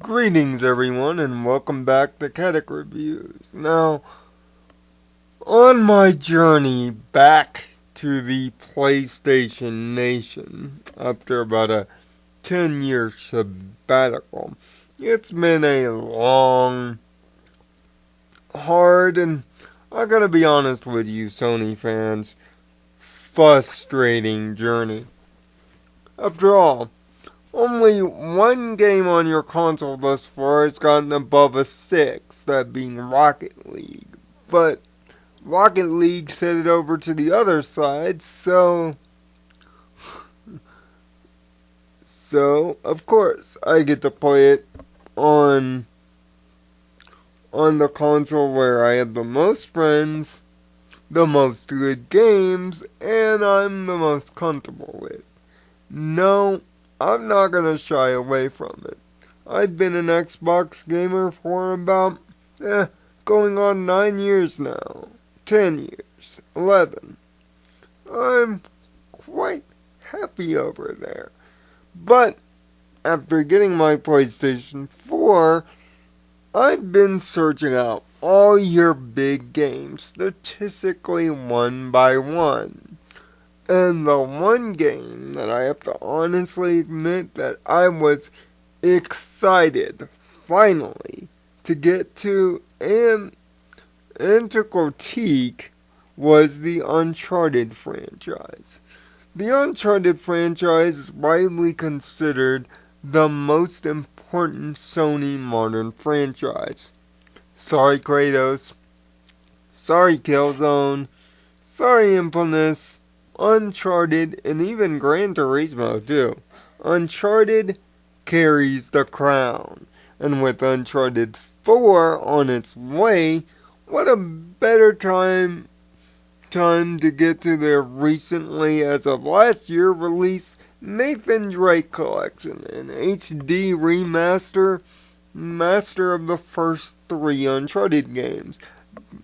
Greetings everyone and welcome back to Kadic Reviews. Now, on my journey back to the PlayStation Nation after about a 10-year sabbatical, it's been a long, hard, and I gotta be honest with you Sony fans, frustrating journey. After all, only one game on your console thus far has gotten above a 6, that being Rocket League. But Rocket League set it over to the other side, so of course I get to play it on the console where I have the most friends, the most good games, and I'm the most comfortable with. No, I'm not gonna shy away from it. I've been an Xbox gamer for about, going on 9 years now. 10 years. 11. I'm quite happy over there. But, after getting my PlayStation 4, I've been searching out all your big games, statistically one by one. And the one game that I have to honestly admit that I was excited, finally, to get to and to critique was the Uncharted franchise. The Uncharted franchise is widely considered the most important Sony modern franchise. Sorry Kratos, sorry Killzone, sorry Infamous, Uncharted, and even Gran Turismo too. Uncharted carries the crown. And with Uncharted 4 on its way, what a better time to get to their recently, as of last year, released Nathan Drake Collection, an HD master of the first 3 Uncharted games.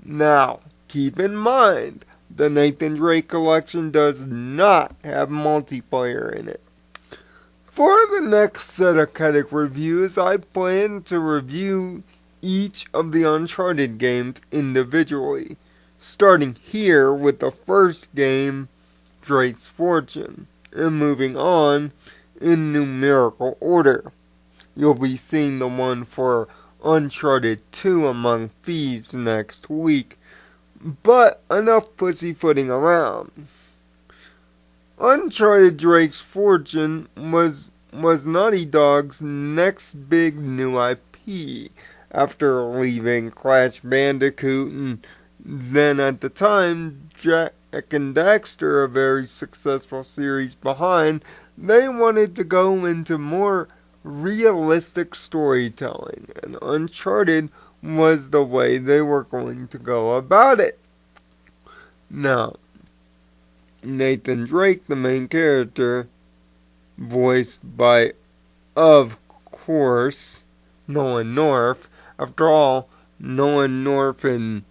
Now, keep in mind, the Nathan Drake Collection does not have multiplayer in it. For the next set of Kadic reviews, I plan to review each of the Uncharted games individually, starting here with the first game, Drake's Fortune, and moving on in numerical order. You'll be seeing the one for Uncharted 2 Among Thieves next week, but enough pussyfooting around. Uncharted Drake's Fortune was Naughty Dog's next big new IP after leaving Crash Bandicoot and then at the time Jak and Daxter, a very successful series behind. They wanted to go into more realistic storytelling, and Uncharted was the way they were going to go about it. Now, Nathan Drake, the main character, voiced by, of course, Nolan North. After all, Nolan North and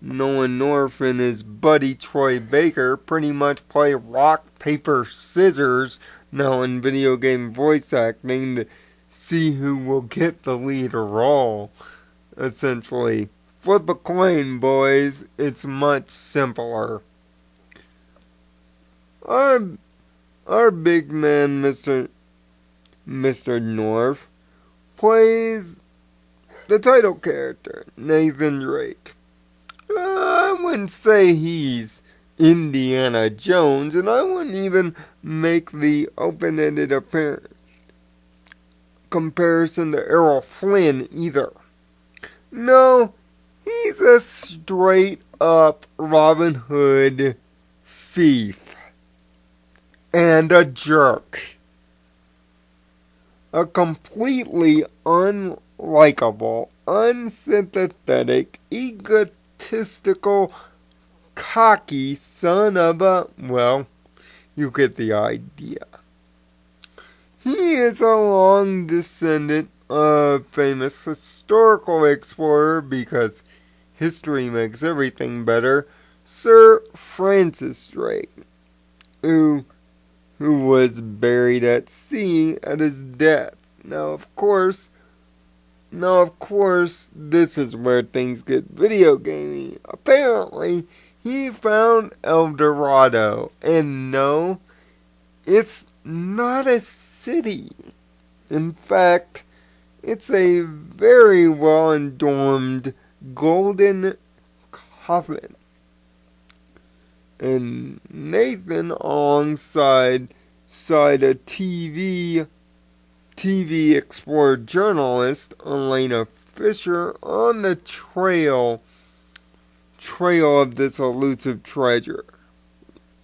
his buddy Troy Baker pretty much play rock, paper, scissors now in video game voice acting to see who will get the lead role. Essentially, flip a coin, boys. It's much simpler. Our big man, Mr. North, plays the title character, Nathan Drake. I wouldn't say he's Indiana Jones, and I wouldn't even make the open-ended comparison to Errol Flynn either. No, he's a straight-up Robin Hood thief. And a jerk. A completely unlikable, unsympathetic, egotistical, cocky son of a... well, you get the idea. He is a long descendant of famous historical explorer, because history makes everything better, Sir Francis Drake, who was buried at sea at his death. Now, of course, Now, of course, this is where things get video gamey. Apparently, he found El Dorado, and no, it's not a city. In fact, it's a very well adorned golden coffin. And Nathan, alongside a TV Explorer journalist, Elena Fisher, on the trail of this elusive treasure.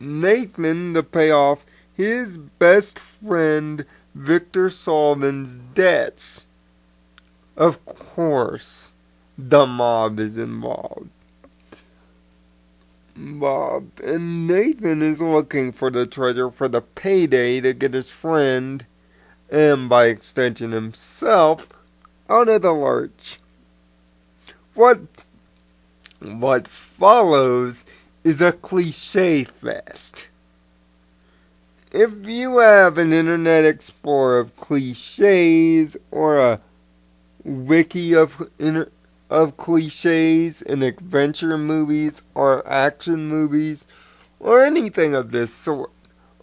Nathan to pay off his best friend Victor Sullivan's debts. Of course, the mob is involved. And Nathan is looking for the treasure for the payday to get his friend, and by extension himself, out of the lurch. What follows is a cliche fest. If you have an internet explorer of cliches or a wiki of cliches in adventure movies or action movies or anything of this sort,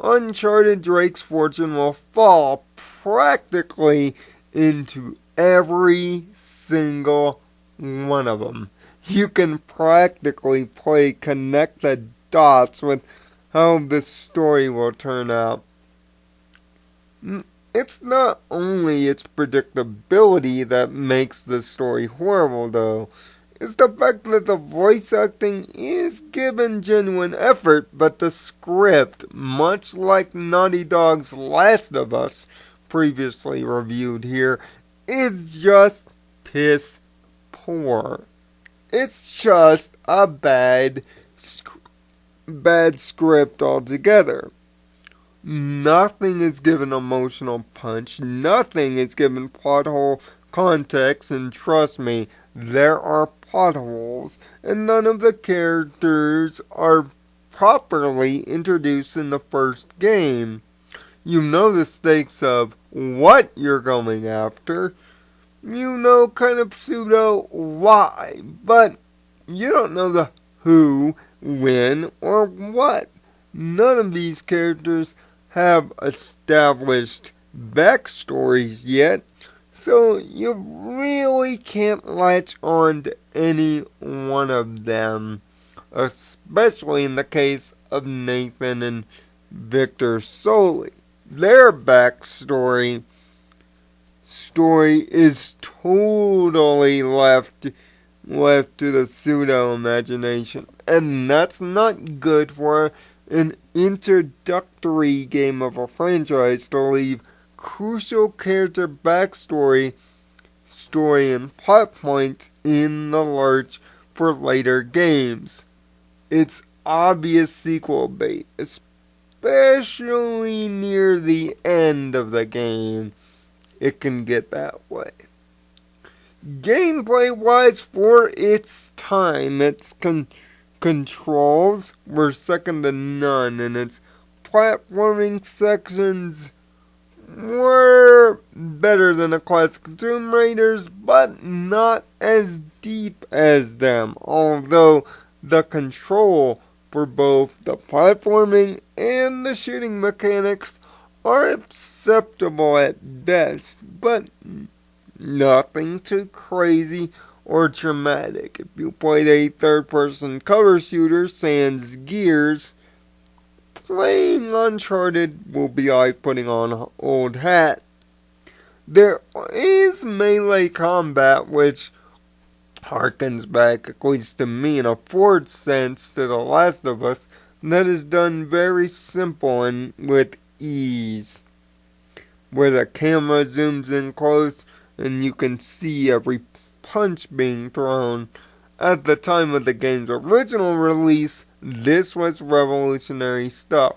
Uncharted Drake's fortune will fall practically into every single one of them. You can practically connect the dots with how the story will turn out. It's not only its predictability that makes the story horrible, though. It's the fact that the voice acting is given genuine effort, but the script, much like Naughty Dog's Last of Us, previously reviewed here, is just piss poor. It's just a bad script altogether. Nothing is given emotional punch. Nothing is given plot hole context. And trust me, there are plot holes. And none of the characters are properly introduced in the first game. You know the stakes of what you're going after. You know kind of pseudo why. But you don't know the who, when, or what. None of these characters have established backstories yet, so you really can't latch on to any one of them, especially in the case of Nathan and Victor solely. Their backstory is totally left to the pseudo imagination, and that's not good for an introductory game of a franchise to leave crucial character backstory, and plot points in the lurch for later games. It's obvious sequel bait, especially near the end of the game. It can get that way. Gameplay-wise, for its time, its controls were second to none, and its platforming sections were better than the classic Tomb Raiders, but not as deep as them, although the control for both the platforming and the shooting mechanics are acceptable at best, but nothing too crazy or dramatic. If you played a third-person cover shooter, sans Gears, playing Uncharted will be like putting on an old hat. There is melee combat, which harkens back, at least to me, in a forward sense to The Last of Us, that is done very simple and with ease, where the camera zooms in close and you can see every punch being thrown. At the time of the game's original release, this was revolutionary stuff.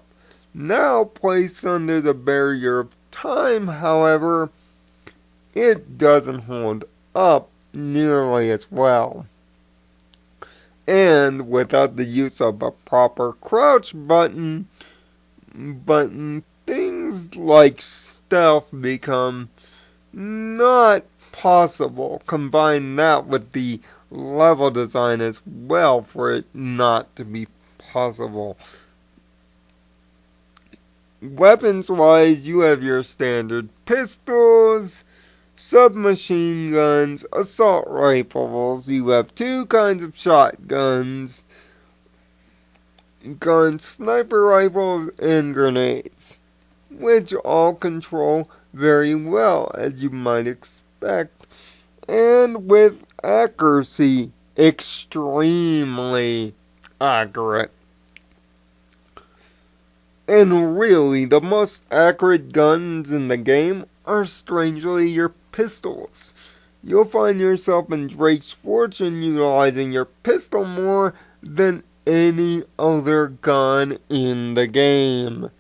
Now placed under the barrier of time, however, it doesn't hold up nearly as well. And without the use of a proper crouch button, things like stealth become not possible. Combine that with the level design as well for it not to be possible. Weapons wise, you have your standard pistols, submachine guns, assault rifles. You have two kinds of shotguns, sniper rifles, and grenades, which all control very well, as you might expect, and with accuracy, extremely accurate. And really, the most accurate guns in the game are strangely your pistols. You'll find yourself in Drake's Fortune utilizing your pistol more than any other gun in the game.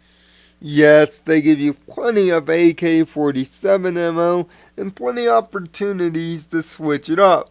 Yes, they give you plenty of AK-47 ammo and plenty of opportunities to switch it up,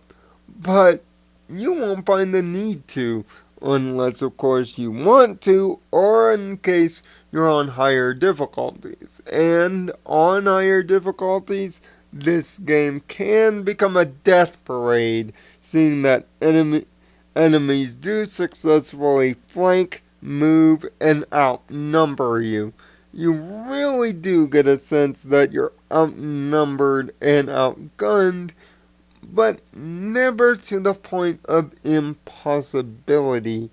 but you won't find the need to, unless of course you want to, or in case you're on higher difficulties. And on higher difficulties, this game can become a death parade, seeing that enemies do successfully flank, move, and outnumber you. You really do get a sense that you're outnumbered and outgunned, but never to the point of impossibility,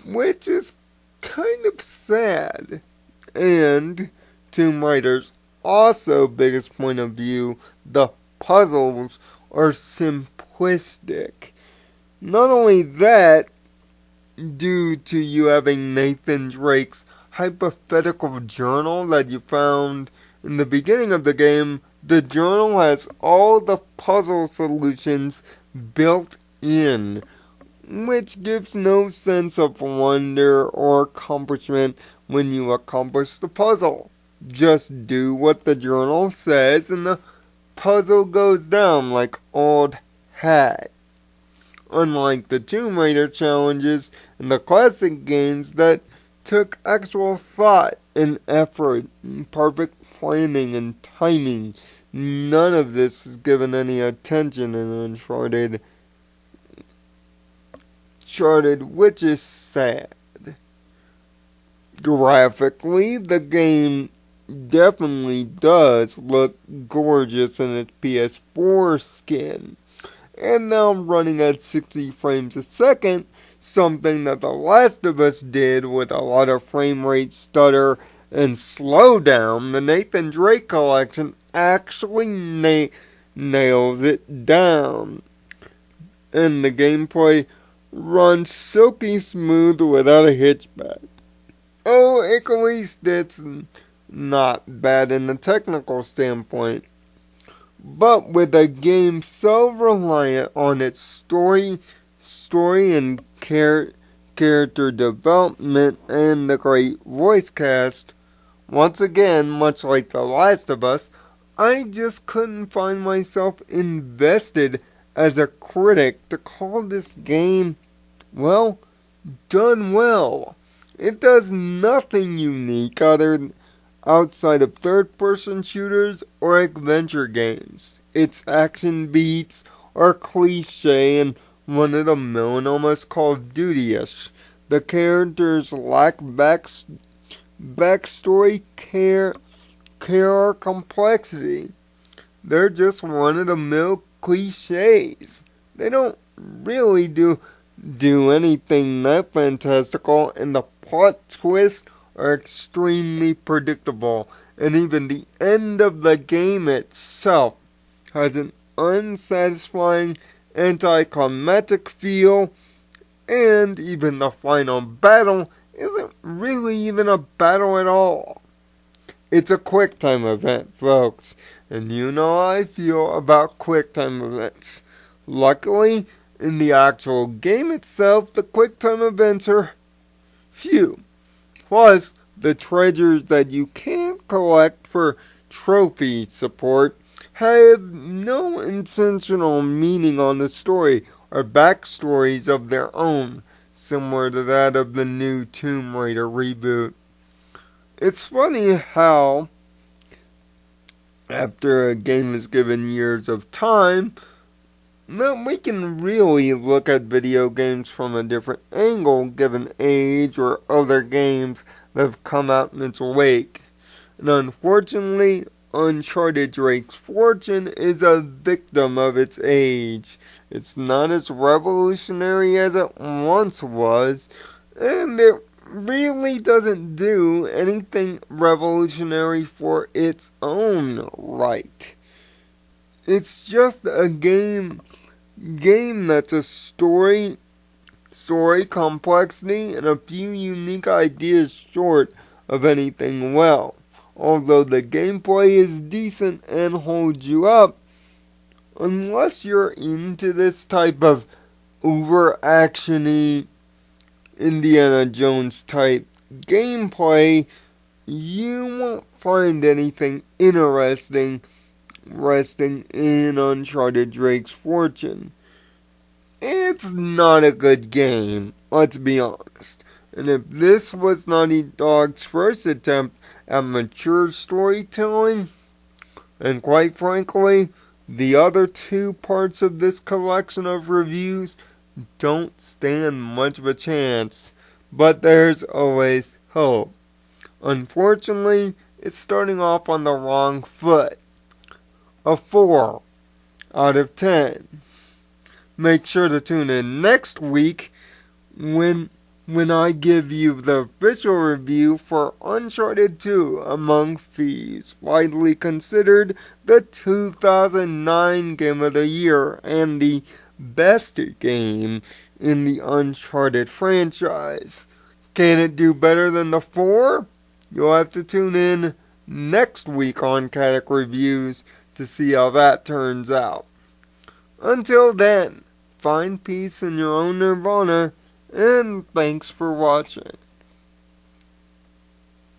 which is kind of sad. And Tomb Raider's also biggest point of view, the puzzles are simplistic. Not only that, due to you having Nathan Drake's hypothetical journal that you found in the beginning of the game, the journal has all the puzzle solutions built in, which gives no sense of wonder or accomplishment when you accomplish the puzzle. Just do what the journal says and the puzzle goes down like old hat. Unlike the Tomb Raider challenges in the classic games that took actual thought and effort and perfect planning and timing, none of this is given any attention in Uncharted, which is sad. Graphically, the game definitely does look gorgeous in its PS4 skin, and now running at 60 frames a second, something that The Last of Us did with a lot of frame rate stutter and slowdown. The Nathan Drake collection actually nails it down, and the gameplay runs silky smooth without a hitchback. Oh, at least it's not bad in a technical standpoint. But with a game so reliant on its story and character development and the great voice cast, once again, much like The Last of Us, I just couldn't find myself invested as a critic to call this game, well, done well. It does nothing unique outside of third-person shooters or adventure games. Its action beats are cliche and run-of-the-mill and almost Call of Duty-ish. The characters lack backstory, care or complexity. They're just run-of-the-mill cliches. They don't really do anything that fantastical, and the plot twists are extremely predictable, and even the end of the game itself has an unsatisfying anticlimactic feel, and even the final battle isn't really even a battle at all. It's a QuickTime event, folks, and you know how I feel about QuickTime events. Luckily, in the actual game itself, the QuickTime events are few. Plus, the treasures that you can collect for trophy support have no intentional meaning on the story or backstories of their own, similar to that of the new Tomb Raider reboot. It's funny how after a game is given years of time, then we can really look at video games from a different angle given age or other games that have come out in its wake. And unfortunately, Uncharted Drake's Fortune is a victim of its age. It's not as revolutionary as it once was, and it really doesn't do anything revolutionary for its own right. It's just a game that's a story complexity, and a few unique ideas short of anything well. Although the gameplay is decent and holds you up, unless you're into this type of over actiony Indiana Jones type gameplay, you won't find anything interesting resting in Uncharted Drake's Fortune. It's not a good game, let's be honest. And if this was Naughty Dog's first attempt at mature storytelling, and quite frankly, the other two parts of this collection of reviews don't stand much of a chance. But there's always hope. Unfortunately, it's starting off on the wrong foot. A 4 out of 10. Make sure to tune in next week when I give you the official review for Uncharted 2 Among Thieves, widely considered the 2009 Game of the Year and the best game in the Uncharted franchise. Can it do better than the 4? You'll have to tune in next week on Kadic Reviews to see how that turns out. Until then, find peace in your own nirvana, and thanks for watching.